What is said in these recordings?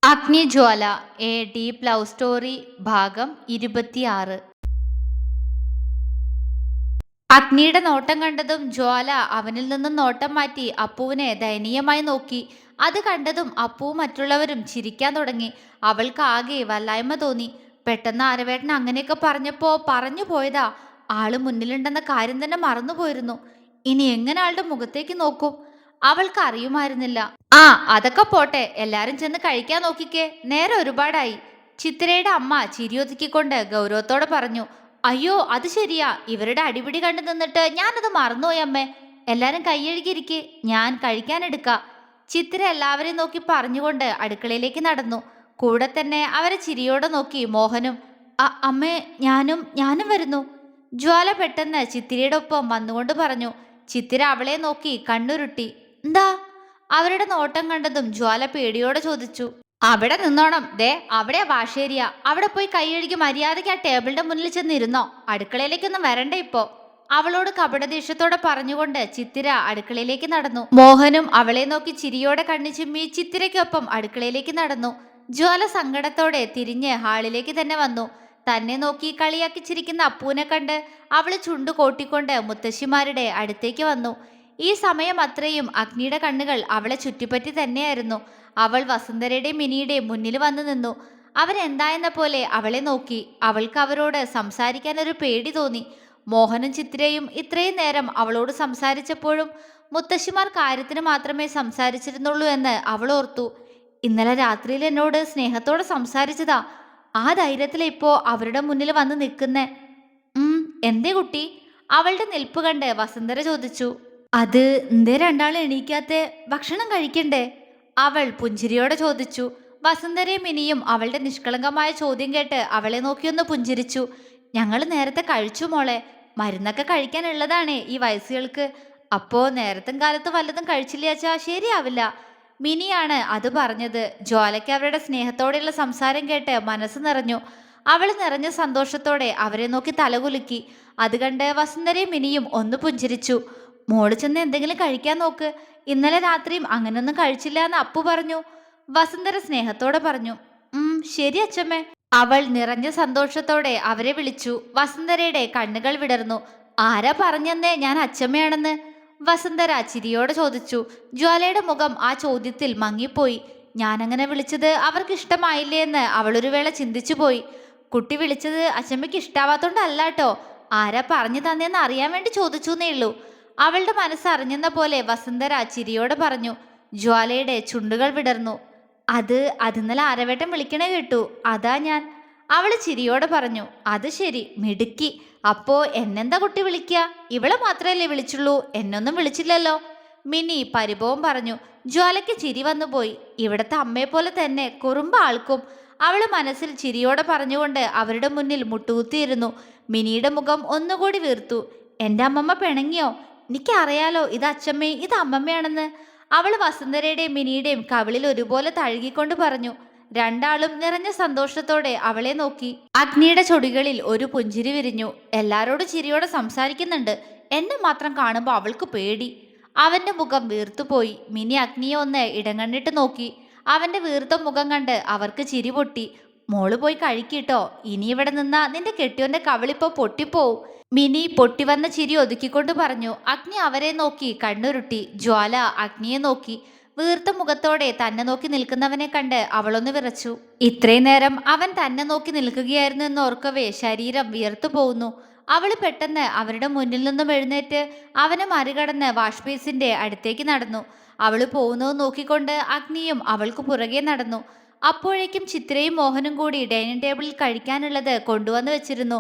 അഗ്നിജ്വാല A deep love story ഭാഗം 26. അഗ്നിയുടെ നോട്ടം കണ്ടതും ജ്വാല അവനിൽ നിന്നും നോട്ടം മാറ്റി അപ്പുവിനെ ദയനീയമായി നോക്കി. അത് കണ്ടതും അപ്പുവും മറ്റുള്ളവരും ചിരിക്കാൻ തുടങ്ങി. അവൾക്ക് ആകെ വല്ലായ്മ തോന്നി. പെട്ടെന്ന് ആരവേട്ടൻ അങ്ങനെയൊക്കെ പറഞ്ഞപ്പോ പറഞ്ഞു പോയതാ. ആള് മുന്നിലുണ്ടെന്ന കാര്യം തന്നെ മറന്നുപോയിരുന്നു. ഇനി എങ്ങനെ ആളുടെ മുഖത്തേക്ക് നോക്കും? അവൾക്ക് അറിയുമായിരുന്നില്ല. ആ, അതൊക്കെ പോട്ടെ, എല്ലാരും ചെന്ന് കഴിക്കാൻ നോക്കിക്കേ, നേരെ ഒരുപാടായി. ചിത്രയുടെ അമ്മ ചിരിയൊതുക്കിക്കൊണ്ട് ഗൗരവത്തോടെ പറഞ്ഞു. അയ്യോ, അത് ശരിയാ, ഇവരുടെ അടിപിടി കണ്ടു നിന്നിട്ട് ഞാനത് മറന്നുപോയി അമ്മേ. എല്ലാരും കൈയഴുകിയിരിക്കെ, ഞാൻ കഴിക്കാനെടുക്കാം. ചിത്ര എല്ലാവരെയും നോക്കി പറഞ്ഞുകൊണ്ട് അടുക്കളയിലേക്ക് നടന്നു. കൂടെ തന്നെ അവരെ ചിരിയോടെ നോക്കി മോഹനും. അമ്മേ, ഞാനും വരുന്നു. ജ്വാല പെട്ടെന്ന് ചിത്തിരയുടെ ഒപ്പം വന്നുകൊണ്ട് പറഞ്ഞു. ചിത്തിര അവളെ നോക്കി കണ്ണുരുട്ടി. എന്താ? അവരുടെ നോട്ടം കണ്ടതും ജ്വാല പേടിയോടെ ചോദിച്ചു. അവിടെ നിന്നോണം, ദേ അവിടെ വാഷേരിയ, അവിടെ പോയി കൈയഴുകി മര്യാദയ്ക്ക് ആ ടേബിളിന്റെ മുന്നിൽ ചെന്നിരുന്നോ. അടുക്കളയിലേക്കൊന്നും വരണ്ട ഇപ്പോ. അവളോട് കപടദേഷ്യത്തോടെ പറഞ്ഞുകൊണ്ട് ചിത്തിര അടുക്കളയിലേക്ക് നടന്നു. മോഹനും അവളെ നോക്കി ചിരിയോടെ കണ്ണു ചിമ്മി ചിത്തിരയ്ക്കൊപ്പം അടുക്കളയിലേക്ക് നടന്നു. ജ്വാല സങ്കടത്തോടെ തിരിഞ്ഞ് ഹാളിലേക്ക് തന്നെ വന്നു. തന്നെ നോക്കി കളിയാക്കി ചിരിക്കുന്ന അപ്പൂനെ കണ്ട് അവള് ചുണ്ടു കോട്ടിക്കൊണ്ട് മുത്തശ്ശിമാരുടെ അടുത്തേക്ക് വന്നു. ഈ സമയം അത്രയും അഗ്നിയുടെ കണ്ണുകൾ അവളെ ചുറ്റിപ്പറ്റി തന്നെയായിരുന്നു. അവൾ വസുന്ധരയുടെയും മിനിയുടെയും മുന്നിൽ വന്നു നിന്നു. അവരെന്തായെന്ന പോലെ അവളെ നോക്കി. അവൾക്ക് അവരോട് സംസാരിക്കാൻ ഒരു പേടി തോന്നി. മോഹനും ചിത്രയും ഇത്രയും നേരം അവളോട് സംസാരിച്ചപ്പോഴും മുത്തശ്ശിമാർ കാര്യത്തിന് മാത്രമേ സംസാരിച്ചിരുന്നുള്ളൂ എന്ന് അവൾ ഓർത്തു. ഇന്നലെ രാത്രിയിൽ എന്നോട് സ്നേഹത്തോടെ സംസാരിച്ചതാ. ആ ധൈര്യത്തിലെ ഇപ്പോ അവരുടെ മുന്നിൽ വന്ന് നിൽക്കുന്നേ. എന്തേ കുട്ടി? അവളുടെ നിൽപ്പ് കണ്ട് വസുന്ധര ചോദിച്ചു. അത് എന്തേ രണ്ടാളും എണീക്കാത്തെ? ഭക്ഷണം കഴിക്കണ്ടേ? അവൾ പുഞ്ചിരിയോടെ ചോദിച്ചു. വസുന്ധരയും മിനിയും അവളുടെ നിഷ്കളങ്കമായ ചോദ്യം കേട്ട് അവളെ നോക്കിയൊന്ന് പുഞ്ചിരിച്ചു. ഞങ്ങൾ നേരത്തെ കഴിച്ചു മോളെ. മരുന്നൊക്കെ കഴിക്കാനുള്ളതാണേ ഈ വയസ്സുകൾക്ക്. അപ്പോ നേരത്തും കാലത്ത് വല്ലതും കഴിച്ചില്ലാച്ചാ ശരിയാവില്ല. മിനിയാണ് അത് പറഞ്ഞത്. ജ്വാലയ്ക്ക് അവരുടെ സ്നേഹത്തോടെയുള്ള സംസാരം കേട്ട് മനസ്സ് നിറഞ്ഞു. അവൾ നിറഞ്ഞ സന്തോഷത്തോടെ അവരെ നോക്കി തലകുലുക്കി. അത് കണ്ട് വസുന്ധരയും മിനിയും ഒന്ന് പുഞ്ചിരിച്ചു. മോള് ചെന്ന് എന്തെങ്കിലും കഴിക്കാൻ നോക്ക്. ഇന്നലെ രാത്രിയും അങ്ങനൊന്നും കഴിച്ചില്ല എന്ന് അപ്പു പറഞ്ഞു. വസുന്ധര സ്നേഹത്തോടെ പറഞ്ഞു. ശരി അച്ഛമ്മേ. അവൾ നിറഞ്ഞ സന്തോഷത്തോടെ അവരെ വിളിച്ചു. വസുന്ധരയുടെ കണ്ണുകൾ വിടർന്നു. ആരാ പറഞ്ഞെന്നേ ഞാൻ അച്ഛമ്മയാണെന്ന്? വസുന്ധര ചിരിയോടെ ചോദിച്ചു. ജ്വാലയുടെ മുഖം ആ ചോദ്യത്തിൽ മങ്ങിപ്പോയി. ഞാനങ്ങനെ വിളിച്ചത് അവർക്ക് ഇഷ്ടമായില്ലേ എന്ന് അവളൊരു വേള ചിന്തിച്ചു പോയി. കുട്ടി വിളിച്ചത് അച്ഛമ്മയ്ക്ക് ഇഷ്ടാവാത്തോണ്ടല്ലാട്ടോ. ആരാ പറഞ്ഞു തന്നേന്ന് അറിയാൻ വേണ്ടി ചോദിച്ചൂന്നേ ഉള്ളൂ. അവളുടെ മനസ്സറിഞ്ഞെന്ന പോലെ വസുന്ധര ചിരിയോടെ പറഞ്ഞു. ജ്വാലയുടെ ചുണ്ടുകൾ വിടർന്നു. അത് ഇന്നലെ ആരവേട്ടൻ വിളിക്കണേ കേട്ടു, അതാ ഞാൻ. അവള് ചിരിയോടെ പറഞ്ഞു. അത് ശരി, മിടുക്കി. അപ്പോ എന്നെന്താ കുട്ടി വിളിക്കുക? ഇവളെ മാത്രമല്ലേ വിളിച്ചുള്ളൂ, എന്നൊന്നും വിളിച്ചില്ലല്ലോ. മിനി പരിഭവം പറഞ്ഞു. ജ്വാലയ്ക്ക് ചിരി വന്നുപോയി. ഇവിടത്തെ അമ്മയെ പോലെ തന്നെ കുറുമ്പ ആൾക്കും. അവള് മനസ്സിൽ ചിരിയോടെ പറഞ്ഞുകൊണ്ട് അവരുടെ മുന്നിൽ മുട്ടുകുത്തിയിരുന്നു. മിനിയുടെ മുഖം ഒന്നുകൂടി വീർത്തു. എൻ്റെ അമ്മമ്മ പിണങ്ങിയോ? എനിക്കറിയാലോ ഇത് അച്ഛമ്മയും ഇത് അമ്മമ്മയാണെന്ന്. അവൾ വസുന്ധരയുടെയും മിനിയുടെയും കവിളിൽ ഒരുപോലെ തഴുകിക്കൊണ്ട് പറഞ്ഞു. രണ്ടാളും നിറഞ്ഞ സന്തോഷത്തോടെ അവളെ നോക്കി. അഗ്നിയുടെ ചൊടികളിൽ ഒരു പുഞ്ചിരി വിരിഞ്ഞു. എല്ലാരോടും ചിരിയോടെ സംസാരിക്കുന്നുണ്ട്. എന്നെ മാത്രം കാണുമ്പോൾ അവൾക്ക് പേടി. അവന്റെ മുഖം വീർത്തുപോയി. മിനി അഗ്നിയെ ഒന്ന് ഇടങ്ങണ്ണിട്ട് നോക്കി. അവന്റെ വീർത്ത മുഖം കണ്ട് അവർക്ക് ചിരി പൊട്ടി. മോള് പോയി കഴിക്കിട്ടോ. ഇനി ഇവിടെ നിന്നാ നിന്റെ കെട്ടിയോന്റെ കവിളിപ്പോ പൊട്ടിപ്പോവും. മിനി പൊട്ടിവന്ന ചിരി ഒതുക്കിക്കൊണ്ട് പറഞ്ഞു. അഗ്നി അവരെ നോക്കി കണ്ണുരുട്ടി. ജ്വാല അഗ്നിയെ നോക്കി. വീർത്ത മുഖത്തോടെ തന്നെ നോക്കി നിൽക്കുന്നവനെ കണ്ട് അവളൊന്ന് വിറച്ചു. ഇത്രയും നേരം അവൻ തന്നെ നോക്കി നിൽക്കുകയായിരുന്നു എന്ന് ഓർക്കവേ ശരീരം വിയർത്തു പോകുന്നു. അവള് പെട്ടെന്ന് അവരുടെ മുന്നിൽ നിന്നും എഴുന്നേറ്റ് അവനെ മറികടന്ന് വാഷ് ബേസിന്റെ അടുത്തേക്ക് നടന്നു. അവള് പോകുന്നത് നോക്കിക്കൊണ്ട് അഗ്നിയും അവൾക്ക് പുറകെ നടന്നു. അപ്പോഴേക്കും ചിത്രയും മോഹനും കൂടി ഡൈനിങ് ടേബിളിൽ കഴിക്കാനുള്ളത് കൊണ്ടുവന്ന് വെച്ചിരുന്നു.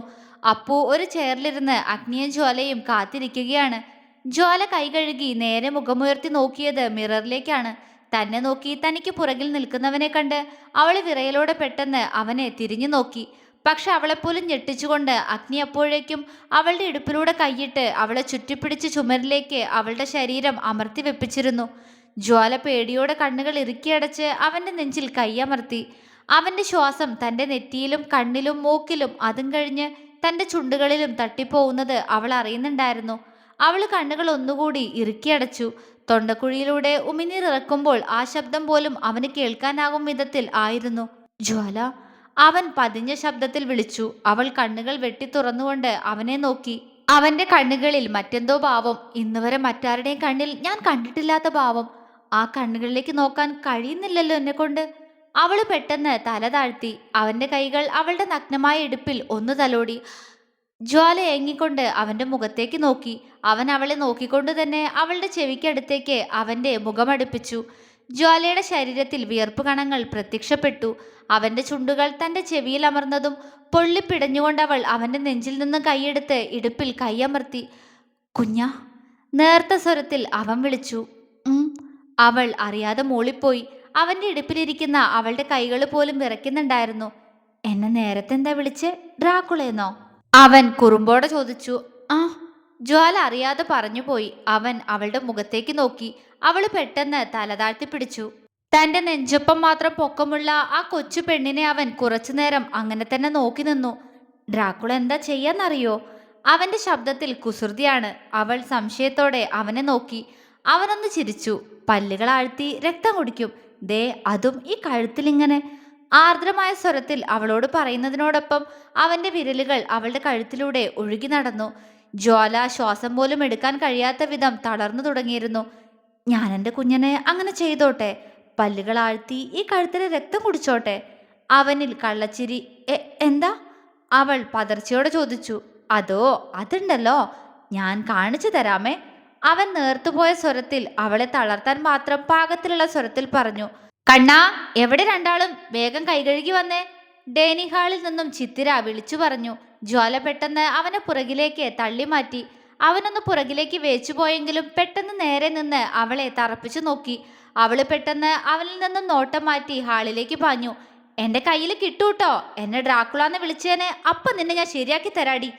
അപ്പു ഒരു ചെയറിലിരുന്ന് അഗ്നിയും ജ്വാലയും കാത്തിരിക്കുകയാണ്. ജ്വാല കൈ കഴുകി നേരെ മുഖമുയർത്തി നോക്കിയത് മിററിലേക്കാണ്. തന്നെ നോക്കി തനിക്ക് പുറകിൽ നിൽക്കുന്നവനെ കണ്ട് അവള് വിറയലോടെ പെട്ടെന്ന് അവനെ തിരിഞ്ഞു നോക്കി. പക്ഷെ അവളെപ്പോലും ഞെട്ടിച്ചുകൊണ്ട് അഗ്നി അപ്പോഴേക്കും അവളുടെ ഇടുപ്പിലൂടെ കൈയിട്ട് അവളെ ചുറ്റിപ്പിടിച്ച് ചുമരിലേക്ക് അവളുടെ ശരീരം അമർത്തി വെപ്പിച്ചിരുന്നു. ജ്വാല പേടിയോടെ കണ്ണുകൾ ഇറുക്കിയടച്ച് അവന്റെ നെഞ്ചിൽ കൈയമർത്തി. അവന്റെ ശ്വാസം തന്റെ നെറ്റിയിലും കണ്ണിലും മൂക്കിലും അതും കഴിഞ്ഞ് തന്റെ ചുണ്ടുകളിലും തട്ടിപ്പോവുന്നത് അവൾ അറിയുന്നുണ്ടായിരുന്നു. അവൾ കണ്ണുകൾ ഒന്നുകൂടി ഇറുക്കിയടച്ചു. തൊണ്ടക്കുഴിയിലൂടെ ഉമിനീർ ഇറക്കുമ്പോൾ ആ ശബ്ദം പോലും അവന് കേൾക്കാനാകും വിധത്തിൽ ആയിരുന്നു. ജ്വാല, അവൻ പതിഞ്ഞ ശബ്ദത്തിൽ വിളിച്ചു. അവൾ കണ്ണുകൾ വെട്ടി തുറന്നുകൊണ്ട് അവനെ നോക്കി. അവന്റെ കണ്ണുകളിൽ മറ്റെന്തോ ഭാവം, ഇന്നുവരെ മറ്റാരുടെയും കണ്ണിൽ ഞാൻ കണ്ടിട്ടില്ലാത്ത ഭാവം. ആ കണ്ണുകളിലേക്ക് നോക്കാൻ കഴിയുന്നില്ലല്ലോ എന്നെ കൊണ്ട്. അവള് പെട്ടെന്ന് തല താഴ്ത്തി. അവന്റെ കൈകൾ അവളുടെ നഗ്നമായ ഇടുപ്പിൽ ഒന്ന് തലോടി. ജ്വാല ഏങ്ങിക്കൊണ്ട് അവന്റെ മുഖത്തേക്ക് നോക്കി. അവൻ അവളെ നോക്കിക്കൊണ്ട് തന്നെ അവളുടെ ചെവിക്കടുത്തേക്ക് അവന്റെ മുഖമടുപ്പിച്ചു. ജ്വാലയുടെ ശരീരത്തിൽ വിയർപ്പ് കണങ്ങൾ പ്രത്യക്ഷപ്പെട്ടു. അവന്റെ ചുണ്ടുകൾ തന്റെ ചെവിയിൽ അമർന്നതും പൊള്ളിപ്പിടഞ്ഞുകൊണ്ട് അവൾ അവന്റെ നെഞ്ചിൽ നിന്ന് കൈയെടുത്ത് ഇടുപ്പിൽ കൈയമർത്തി. കുഞ്ഞ, നേർത്ത സ്വരത്തിൽ അവൻ വിളിച്ചു. ഉം. അവൾ അറിയാതെ മൂളിപ്പോയി. അവന്റെ ഇടുപ്പിലിരിക്കുന്ന അവളുടെ കൈകൾ പോലും വിറയ്ക്കുന്നുണ്ടായിരുന്നു. എന്നെ നേരത്തെ എന്താ വിളിച്ച്? ഡ്രാക്കുളയെന്നോ? അവൻ കുറുമ്പോടെ ചോദിച്ചു. ആ. ജ്വാല അറിയാതെ പറഞ്ഞുപോയി. അവൻ അവളുടെ മുഖത്തേക്ക് നോക്കി. അവള് പെട്ടെന്ന് തലതാഴ്ത്തി പിടിച്ചു. തന്റെ നെഞ്ചൊപ്പം മാത്രം പൊക്കമുള്ള ആ കൊച്ചു പെണ്ണിനെ അവൻ കുറച്ചുനേരം അങ്ങനെ തന്നെ നോക്കി നിന്നു. ഡ്രാക്കുള എന്താ ചെയ്യാന്നറിയോ? അവന്റെ ശബ്ദത്തിൽ കുസൃതിയാണ്. അവൾ സംശയത്തോടെ അവനെ നോക്കി. അവനൊന്ന് ചിരിച്ചു. പല്ലുകൾ ആഴ്ത്തി രക്തം കുടിക്കും. ദേ, അതും ഈ കഴുത്തിലിങ്ങനെ. ആർദ്രമായ സ്വരത്തിൽ അവളോട് പറയുന്നതിനോടൊപ്പം അവന്റെ വിരലുകൾ അവളുടെ കഴുത്തിലൂടെ ഒഴുകി നടന്നു. ജ്വാല ശ്വാസം പോലും എടുക്കാൻ കഴിയാത്ത വിധം തളർന്നു തുടങ്ങിയിരുന്നു. ഞാൻ എൻ്റെ കുഞ്ഞിനെ അങ്ങനെ ചെയ്തോട്ടെ? പല്ലുകൾ ആഴ്ത്തി ഈ കഴുത്തിലെ രക്തം കുടിച്ചോട്ടെ? അവനിൽ കള്ളച്ചിരി. എന്താ? അവൾ പതർച്ചയോടെ ചോദിച്ചു. അതോ, അതുണ്ടല്ലോ, ഞാൻ കാണിച്ചു തരാമേ. അവൻ നേർത്തുപോയ സ്വരത്തിൽ, അവളെ തളർത്താൻ മാത്രം പാകത്തിലുള്ള സ്വരത്തിൽ പറഞ്ഞു. കണ്ണാ, എവിടെ രണ്ടാളും? വേഗം കൈകഴുകി വന്നേ. ഡൈനിങ് ഹാളിൽ നിന്നും ചിത്തിര വിളിച്ചു പറഞ്ഞു. ജ്വാല പെട്ടെന്ന് അവനെ പുറകിലേക്ക് തള്ളി മാറ്റി. അവനൊന്ന് പുറകിലേക്ക് വേച്ചുപോയെങ്കിലും പെട്ടെന്ന് നേരെ നിന്ന് അവളെ തറപ്പിച്ചു നോക്കി. അവള് പെട്ടെന്ന് അവനിൽ നിന്നും നോട്ടം മാറ്റി ഹാളിലേക്ക് പാഞ്ഞു. എന്റെ കയ്യിൽ കിട്ടൂട്ടോ. എന്നെ ഡ്രാക്കുളാന്ന് വിളിച്ചേനെ, അപ്പം നിന്നെ ഞാൻ ശരിയാക്കി തരാടി.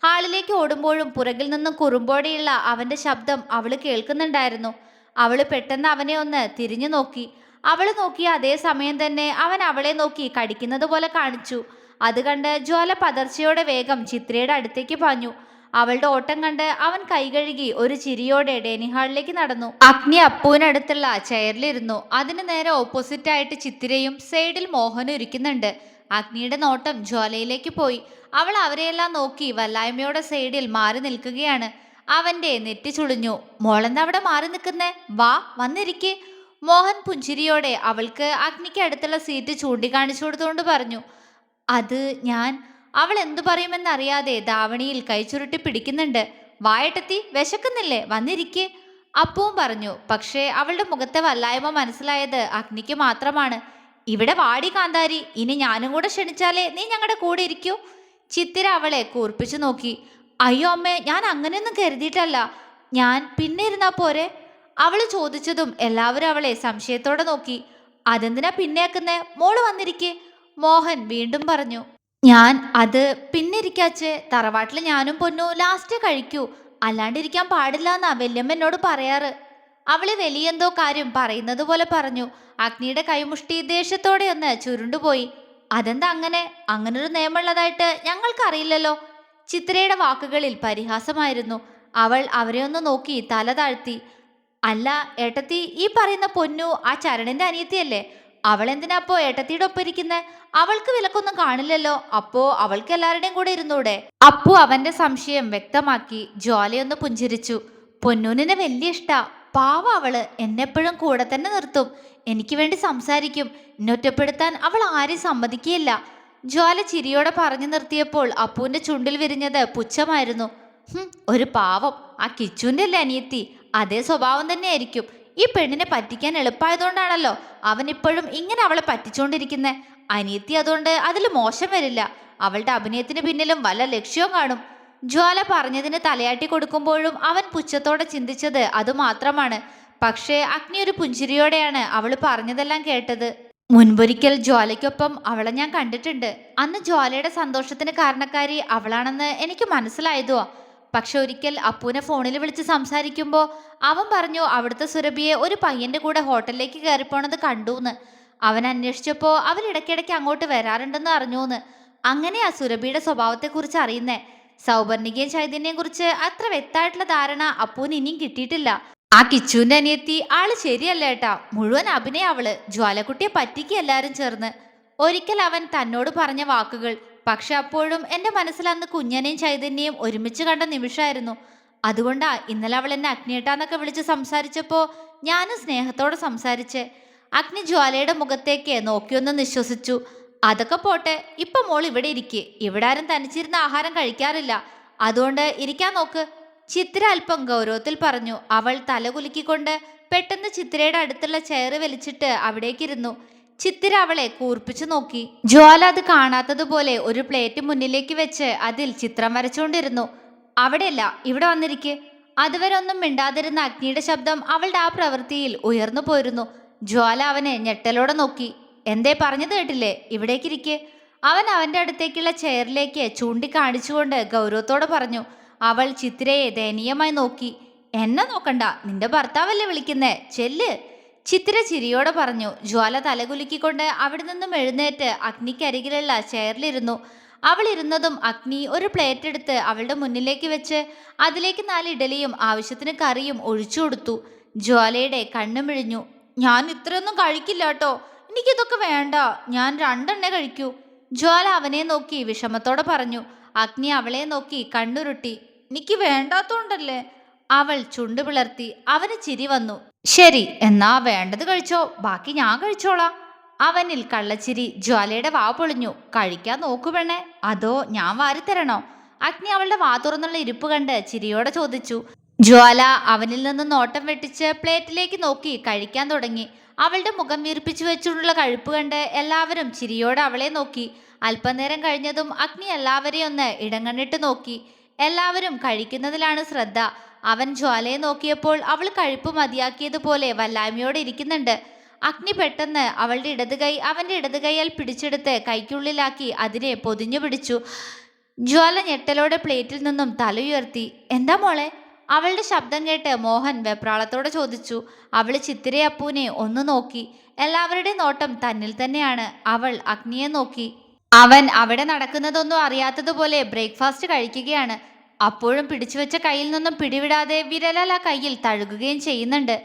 ഹാളിലേക്ക് ഓടുമ്പോഴും പുറകിൽ നിന്നും കുറുമ്പോടെയുള്ള അവന്റെ ശബ്ദം അവള് കേൾക്കുന്നുണ്ടായിരുന്നു. അവള് പെട്ടെന്ന് അവനെ ഒന്ന് തിരിഞ്ഞു നോക്കി. അവള് നോക്കിയ അതേ സമയം തന്നെ അവൻ അവളെ നോക്കി കടിക്കുന്നത് പോലെ കാണിച്ചു. അത് കണ്ട് ജ്വാല പതർച്ചയോടെ വേഗം ചിത്രയുടെ അടുത്തേക്ക് പാഞ്ഞു. അവളുടെ ഓട്ടം കണ്ട് അവൻ കൈകഴുകി ഒരു ചിരിയോടെ ഡൈനിങ് ഹാളിലേക്ക് നടന്നു. അഗ്നി അപ്പുവിനടുത്തുള്ള ചെയറിലിരുന്നു. അതിന് നേരെ ഓപ്പോസിറ്റ് ആയിട്ട് ചിത്തിരയും സൈഡിൽ മോഹനും ഇരിക്കുന്നുണ്ട്. അഗ്നിയുടെ നോട്ടം ജ്വാലയിലേക്ക് പോയി. അവൾ അവരെയെല്ലാം നോക്കി വല്ലായ്മയോടെ സൈഡിൽ മാറി നിൽക്കുകയാണ്. അവന്റെ നെറ്റി ചുളിഞ്ഞു. മോളെന്താ അവിടെ മാറി നിൽക്കുന്നേ? വാ, വന്നിരിക്കേ. മോഹൻ പുഞ്ചിരിയോടെ അവൾക്ക് അഗ്നിക്ക് അടുത്തുള്ള സീറ്റ് ചൂണ്ടിക്കാണിച്ചു കൊടുത്തുകൊണ്ട് പറഞ്ഞു. അത് ഞാൻ. അവൾ എന്തു പറയുമെന്നറിയാതെ ധാവണിയിൽ കൈ ചുരുട്ടി പിടിക്കുന്നുണ്ട്. വായട്ടെത്തി, വിശക്കുന്നില്ലേ? വന്നിരിക്കേ. അപ്പവും പറഞ്ഞു. പക്ഷേ അവളുടെ മുഖത്തെ വല്ലായ്മ മനസ്സിലായത് അഗ്നിക്ക് മാത്രമാണ്. ഇവിടെ വാടി കാന്താരി, ഇനി ഞാനും കൂടെ ക്ഷണിച്ചാലേ നീ ഞങ്ങളുടെ കൂടെ ഇരിക്കൂ. ചിത്തിര അവളെ കൂർപ്പിച്ചു നോക്കി. അയ്യോ അമ്മേ, ഞാൻ അങ്ങനെയൊന്നും കരുതിയിട്ടല്ല. ഞാൻ പിന്നെ ഇരുന്നാ പോരെ? അവള് ചോദിച്ചതും എല്ലാവരും അവളെ സംശയത്തോടെ നോക്കി. അതെന്തിനാ പിന്നേക്കുന്നേ? മോള് വന്നിരിക്കേ. മോഹൻ വീണ്ടും പറഞ്ഞു. ഞാൻ അത് പിന്നെ ഇരിക്കാച്ചേ. തറവാട്ടിൽ ഞാനും പൊന്നു ലാസ്റ്റ് കഴിക്കൂ. അല്ലാണ്ടിരിക്കാൻ പാടില്ല എന്നാ വല്യമ്മ എന്നോട് പറയാറ്. അവള് വലിയെന്തോ കാര്യം പറയുന്നത് പോലെ പറഞ്ഞു. അഗ്നിയുടെ കൈമുഷ്ടി ദേഷ്യത്തോടെ ഒന്ന് ചുരുണ്ടുപോയി. അതെന്താ അങ്ങനെ? അങ്ങനൊരു നിയമമുള്ളതായിട്ട് ഞങ്ങൾക്കറിയില്ലല്ലോ. ചിത്രയുടെ വാക്കുകളിൽ പരിഹാസമായിരുന്നു. അവൾ അവരെ ഒന്ന് നോക്കി തല താഴ്ത്തി. അല്ല ഏട്ടത്തി, ഈ പറയുന്ന പൊന്നു ആ ചരണിന്റെ അനിയത്തിയല്ലേ? അവൾ എന്തിനാപ്പോ ഏട്ടത്തിയുടെ ഒപ്പം ഇരിക്കുന്നേ? അവൾക്ക് വിലക്കൊന്നും കാണില്ലല്ലോ. അപ്പോ അവൾക്ക് എല്ലാവരുടെയും കൂടെ ഇരുന്നൂടെ? അപ്പു അവന്റെ സംശയം വ്യക്തമാക്കി. ജ്വാലയൊന്ന് പുഞ്ചിരിച്ചു. പൊന്നൂനിനെ വലിയ ഇഷ്ടാ. പാവ അവള്. എന്നെപ്പോഴും കൂടെ തന്നെ നിർത്തും. എനിക്ക് വേണ്ടി സംസാരിക്കും. എന്നെ ഒറ്റപ്പെടുത്താൻ അവൾ ആരെയും സമ്മതിക്കുകയില്ല. ജ്വാല ചിരിയോടെ പറഞ്ഞു നിർത്തിയപ്പോൾ അപ്പുവിന്റെ ചുണ്ടിൽ വിരിഞ്ഞത് പുച്ഛമായിരുന്നു. ഒരു പാവം. ആ കിച്ചുവിന്റെ അല്ലേ അനിയത്തി? അതേ സ്വഭാവം തന്നെയായിരിക്കും. ഈ പെണ്ണിനെ പറ്റിക്കാൻ എളുപ്പമായതുകൊണ്ടാണല്ലോ അവൻ ഇപ്പോഴും ഇങ്ങനെ അവളെ പറ്റിച്ചുകൊണ്ടിരിക്കുന്നേ. അനിയത്തി അതുകൊണ്ട് അതിൽ മോശം വരില്ല. അവളുടെ അഭിനയത്തിന് പിന്നിലും വല്ല ലക്ഷ്യവും കാണും. ജ്വാല പറഞ്ഞതിന് തലയാട്ടി കൊടുക്കുമ്പോഴും അവൻ പുച്ഛത്തോടെ ചിന്തിച്ചത് അതുമാത്രമാണ്. പക്ഷേ അഗ്നി ഒരു പുഞ്ചിരിയോടെയാണ് അവൾ പറഞ്ഞതെല്ലാം കേട്ടത്. മുൻപൊരിക്കൽ ജ്വാലയ്ക്കൊപ്പം അവളെ ഞാൻ കണ്ടിട്ടുണ്ട്. അന്ന് ജ്വാലയുടെ സന്തോഷത്തിന് കാരണക്കാരി അവളാണെന്ന് എനിക്ക് മനസ്സിലായതോ. പക്ഷെ ഒരിക്കൽ അപ്പുവിനെ ഫോണിൽ വിളിച്ച് സംസാരിക്കുമ്പോൾ അവൻ പറഞ്ഞു അവിടുത്തെ സുരഭിയെ ഒരു പയ്യന്റെ കൂടെ ഹോട്ടലിലേക്ക് കയറിപ്പോണത് കണ്ടൂന്ന്. അവൻ അന്വേഷിച്ചപ്പോൾ അവൾ ഇടയ്ക്കിടയ്ക്ക് അങ്ങോട്ട് വരാറുണ്ടെന്ന് അറിഞ്ഞൂന്ന്. അങ്ങനെയാ സുരഭിയുടെ സ്വഭാവത്തെക്കുറിച്ച് അറിയുന്നേ. സൗപർണികയും ചൈതന്യയും കുറിച്ച് അത്ര വ്യക്തമായിട്ടുള്ള ധാരണ അപ്പുവിന് ഇനിയും കിട്ടിയിട്ടില്ല. ആ കിച്ചുവിന്റെ അനിയത്തി ആള് ശരിയല്ല ഏട്ടാ, മുഴുവൻ അഭിനയ അവള്. ജ്വാലക്കുട്ടിയെ പറ്റിക്ക് എല്ലാരും ചേർന്ന്. ഒരിക്കൽ അവൻ തന്നോട് പറഞ്ഞ വാക്കുകൾ. പക്ഷെ അപ്പോഴും എന്റെ മനസ്സിൽ അന്ന് കുഞ്ഞനെയും ചൈതന്യയും ഒരുമിച്ച് കണ്ട നിമിഷമായിരുന്നു. അതുകൊണ്ടാ ഇന്നലെ അവൾ എന്നെ അഗ്നിയേട്ടാന്നൊക്കെ വിളിച്ച് സംസാരിച്ചപ്പോ ഞാനും സ്നേഹത്തോടെ സംസാരിച്ചേ. അഗ്നി ജ്വാലയുടെ മുഖത്തേക്ക് നോക്കിയൊന്ന് നിശ്വസിച്ചു. അതൊക്കെ പോട്ടെ, ഇപ്പൊ മോൾ ഇവിടെ ഇരിക്കെ. ഇവിടെ ആരും തനിച്ചിരുന്ന ആഹാരം കഴിക്കാറില്ല. അതുകൊണ്ട് ഇരിക്കാൻ നോക്ക്. ചിത്ര അല്പം ഗൗരവത്തിൽ പറഞ്ഞു. അവൾ തലകുലുക്കിക്കൊണ്ട് പെട്ടെന്ന് ചിത്രയുടെ അടുത്തുള്ള ചെയറ് വലിച്ചിട്ട് അവിടേക്കിരുന്നു. ചിത്തിര അവളെ കൂർപ്പിച്ചു നോക്കി. ജ്വാല അത് കാണാത്തതുപോലെ ഒരു പ്ലേറ്റ് മുന്നിലേക്ക് വെച്ച് അതിൽ ചിത്രം വരച്ചുകൊണ്ടിരുന്നു. അവിടെയല്ല, ഇവിടെ വന്നിരിക്കെ. അതുവരെ ഒന്നും മിണ്ടാതിരുന്ന അഗ്നിയുടെ ശബ്ദം അവളുടെ ആ പ്രവൃത്തിയിൽ ഉയർന്നു പോയിരുന്നു. ജ്വാല അവനെ ഞെട്ടലോടെ നോക്കി. എന്തേ, പറഞ്ഞത് കേട്ടില്ലേ? ഇവിടേക്കിരിക്കെ. അവൻ അവന്റെ അടുത്തേക്കുള്ള ചെയറിലേക്ക് ചൂണ്ടിക്കാണിച്ചുകൊണ്ട് ഗൗരവത്തോടെ പറഞ്ഞു. അവൾ ചിത്രയെ ദയനീയമായി നോക്കി. എന്നെ നോക്കണ്ട, നിന്റെ ഭർത്താവല്ലേ വിളിക്കുന്നേ, ചെല്ല്. ചിത്ര ചിരിയോടെ പറഞ്ഞു. ജ്വാല തലകുലുക്കിക്കൊണ്ട് അവിടെ നിന്നും എഴുന്നേറ്റ് അഗ്നിക്കരികിലുള്ള ചെയറിലിരുന്നു. അവൾ ഇരുന്നതും അഗ്നി ഒരു പ്ലേറ്റ് എടുത്ത് അവളുടെ മുന്നിലേക്ക് വെച്ച് അതിലേക്ക് 4 ഇഡലിയും ആവശ്യത്തിന് കറിയും ഒഴിച്ചു കൊടുത്തു. ജ്വാലയുടെ കണ്ണു മിഴിഞ്ഞു. ഞാൻ ഇത്രയൊന്നും കഴിക്കില്ല കേട്ടോ, എനിക്കിതൊക്കെ വേണ്ട, ഞാൻ 2 എണ്ണേ കഴിക്കൂ. ജ്വാല അവനെ നോക്കി വിഷമത്തോടെ പറഞ്ഞു. അഗ്നി അവളെ നോക്കി കണ്ണുരുട്ടി. എനിക്ക് വേണ്ടാത്തോണ്ടല്ലേ. അവൾ ചുണ്ടു പിളർത്തി. അവന് ചിരി വന്നു. ശരി, എന്നാ വേണ്ടത് കഴിച്ചോ, ബാക്കി ഞാൻ കഴിച്ചോളാം. അവനിൽ കള്ളച്ചിരി. ജ്വാലയുടെ വാ പൊളിഞ്ഞു. കഴിക്കാൻ നോക്കു പെണ്ണേ, അതോ ഞാൻ വാരിത്തരണോ? അഗ്നി അവളുടെ വാ തുറന്നുള്ള ഇരിപ്പ് കണ്ട് ചിരിയോടെ ചോദിച്ചു. ജ്വാല അവനിൽ നിന്ന് നോട്ടം വെട്ടിച്ച് പ്ലേറ്റിലേക്ക് നോക്കി കഴിക്കാൻ തുടങ്ങി. അവളുടെ മുഖം വീർപ്പിച്ചു വെച്ചുകൊണ്ടുള്ള കഴിപ്പ് കണ്ട് എല്ലാവരും ചിരിയോടെ അവളെ നോക്കി. അല്പനേരം കഴിഞ്ഞതും അഗ്നി എല്ലാവരെയും ഒന്ന് ഇടങ്ങണ്ണിട്ട് നോക്കി. എല്ലാവരും കഴിക്കുന്നതിലാണ് ശ്രദ്ധ. അവൻ ജ്വാലയെ നോക്കിയപ്പോൾ അവൾ കഴിപ്പ് മതിയാക്കിയതുപോലെ വല്ലായ്മയോടെ ഇരിക്കുന്നുണ്ട്. അഗ്നി പെട്ടെന്ന് അവളുടെ ഇടതുകൈ അവന്റെ ഇടതുകൈയാൽ പിടിച്ചെടുത്ത് കൈക്കുള്ളിലാക്കി അതിനെ പൊതിഞ്ഞു പിടിച്ചു. ജ്വാല ഞെട്ടലോടെ പ്ലേറ്റിൽ നിന്നും തലയുയർത്തി. എന്താ മോളെ? അവളുടെ ശബ്ദം കേട്ട് മോഹൻ വെപ്രാളത്തോടെ ചോദിച്ചു. അവള് ചിത്തിരെ അപ്പൂനെ ഒന്ന് നോക്കി. എല്ലാവരുടെയും നോട്ടം തന്നിൽ തന്നെയാണ്. അവൾ അഗ്നിയെ നോക്കി. അവൻ അവിടെ നടക്കുന്നതൊന്നും അറിയാത്തതുപോലെ ബ്രേക്ക്ഫാസ്റ്റ് കഴിക്കുകയാണ്. അപ്പോഴും പിടിച്ചുവെച്ച കയ്യിൽ നിന്നും പിടിവിടാതെ വിരലാൽ ആ കയ്യിൽ തഴുകുകയും ചെയ്യുന്നുണ്ട്.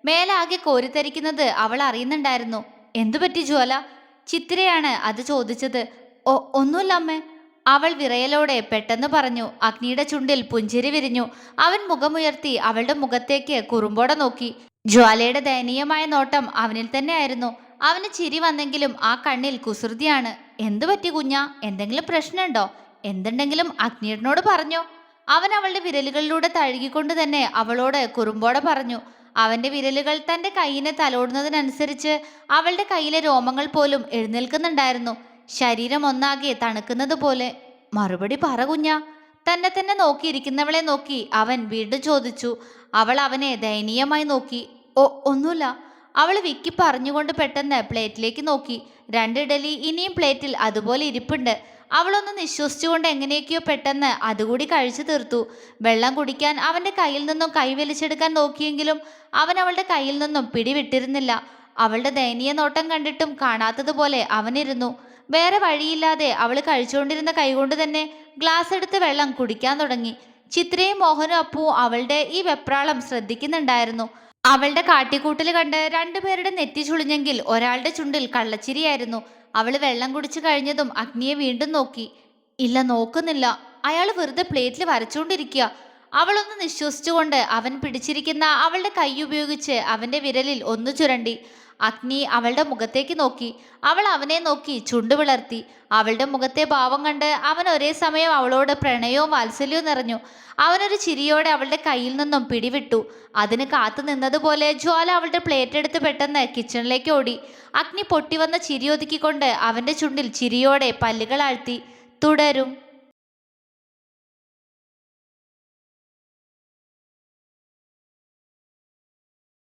മേലാകെ കോരിത്തരിക്കുന്നത് അവൾ അറിയുന്നുണ്ടായിരുന്നു. എന്തുപറ്റി ജ്വാല? ചിത്തിരയാണ് അത് ചോദിച്ചത്. ഒന്നുമില്ല അമ്മേ, അവൾ വിറയലോടെ പെട്ടെന്ന് പറഞ്ഞു. അഗ്നിയുടെ ചുണ്ടിൽ പുഞ്ചിരി വിരിഞ്ഞു. അവൻ മുഖമുയർത്തി അവളുടെ മുഖത്തേക്ക് കുറുമ്പോടെ നോക്കി. ജ്വാലയുടെ ദയനീയമായ നോട്ടം അവനിൽ തന്നെ ആയിരുന്നു. അവന് ചിരി വന്നെങ്കിലും ആ കണ്ണിൽ കുസൃതിയാണ്. എന്തു പറ്റി കുഞ്ഞാ? എന്തെങ്കിലും പ്രശ്നമുണ്ടോ? എന്തുണ്ടെങ്കിലും അഗ്നിയോട് പറഞ്ഞോ? അവൻ അവളുടെ വിരലുകളിലൂടെ തഴുകിക്കൊണ്ട് തന്നെ അവളോട് കുറുമ്പോടെ പറഞ്ഞു. അവന്റെ വിരലുകൾ തന്റെ കൈയിനെ തലോടുന്നതിനനുസരിച്ച് അവളുടെ കയ്യിലെ രോമങ്ങൾ പോലും എഴുന്നേൽക്കുന്നുണ്ടായിരുന്നു. ശരീരം ഒന്നാകെ തണുക്കുന്നത് പോലെ. മറുപടി പറ കുഞ്ഞാ. തന്നെ തന്നെ നോക്കിയിരിക്കുന്നവളെ നോക്കി അവൻ വീണ്ടും ചോദിച്ചു. അവൾ അവനെ ദയനീയമായി നോക്കി. ഒന്നുമില്ല. അവൾ വിക്കി പറഞ്ഞുകൊണ്ട് പെട്ടെന്ന് പ്ലേറ്റിലേക്ക് നോക്കി. 2 ഇഡലി ഇനിയും പ്ലേറ്റിൽ അതുപോലെ ഇരിപ്പുണ്ട്. അവളൊന്ന് നിശ്വസിച്ചുകൊണ്ട് എങ്ങനെയൊക്കെയോ പെട്ടെന്ന് അതുകൂടി കഴിച്ചു തീർത്തു. വെള്ളം കുടിക്കാൻ അവന്റെ കയ്യിൽ നിന്നും കൈ വലിച്ചെടുക്കാൻ നോക്കിയെങ്കിലും അവൻ അവളുടെ കയ്യിൽ നിന്നും പിടിവിട്ടിരുന്നില്ല. അവളുടെ ദയനീയ നോട്ടം കണ്ടിട്ടും കാണാത്തതുപോലെ അവനിരുന്നു. വേറെ വഴിയില്ലാതെ അവൾ കഴിച്ചുകൊണ്ടിരുന്ന കൈകൊണ്ട് തന്നെ ഗ്ലാസ് എടുത്ത് വെള്ളം കുടിക്കാൻ തുടങ്ങി. ചിത്രയും മോഹനും അപ്പുവും അവളുടെ ഈ വെപ്രാളം ശ്രദ്ധിക്കുന്നുണ്ടായിരുന്നു. അവളുടെ കാട്ടിക്കൂട്ടൽ കണ്ട് 2 പേരുടെ നെറ്റി ചുളിഞ്ഞെങ്കിൽ ഒരാളുടെ ചുണ്ടിൽ കള്ളച്ചിരിയായിരുന്നു. അവള് വെള്ളം കുടിച്ചു കഴിഞ്ഞതും അഗ്നിയെ വീണ്ടും നോക്കി. ഇല്ല, നോക്കുന്നില്ല. അയാൾ വെറുതെ പ്ലേറ്റിൽ വരച്ചുകൊണ്ടിരിക്കുക. അവളൊന്ന് നിശ്വസിച്ചുകൊണ്ട് അവൻ പിടിച്ചിരിക്കുന്ന അവളുടെ കൈ ഉപയോഗിച്ച് അവന്റെ വിരലിൽ ഒന്ന് ചുരണ്ടി. അഗ്നി അവളുടെ മുഖത്തേക്ക് നോക്കി. അവൾ അവനെ നോക്കി ചുണ്ടു പിളർത്തി. അവളുടെ മുഖത്തെ ഭാവം കണ്ട് അവൻ ഒരേ സമയം അവളോട് പ്രണയവും വാത്സല്യവും നിറഞ്ഞു. അവനൊരു ചിരിയോടെ അവളുടെ കയ്യിൽ നിന്നും പിടിവിട്ടു. അതിന് കാത്തു നിന്നതുപോലെ ജ്വാല അവളുടെ പ്ലേറ്റ് എടുത്ത് പെട്ടെന്ന് കിച്ചണിലേക്ക് ഓടി. അഗ്നി പൊട്ടിവന്ന ചിരി ഒതുക്കിക്കൊണ്ട് അവന്റെ ചുണ്ടിൽ ചിരിയോടെ പല്ലുകൾ ആഴ്ത്തി. തുടരും.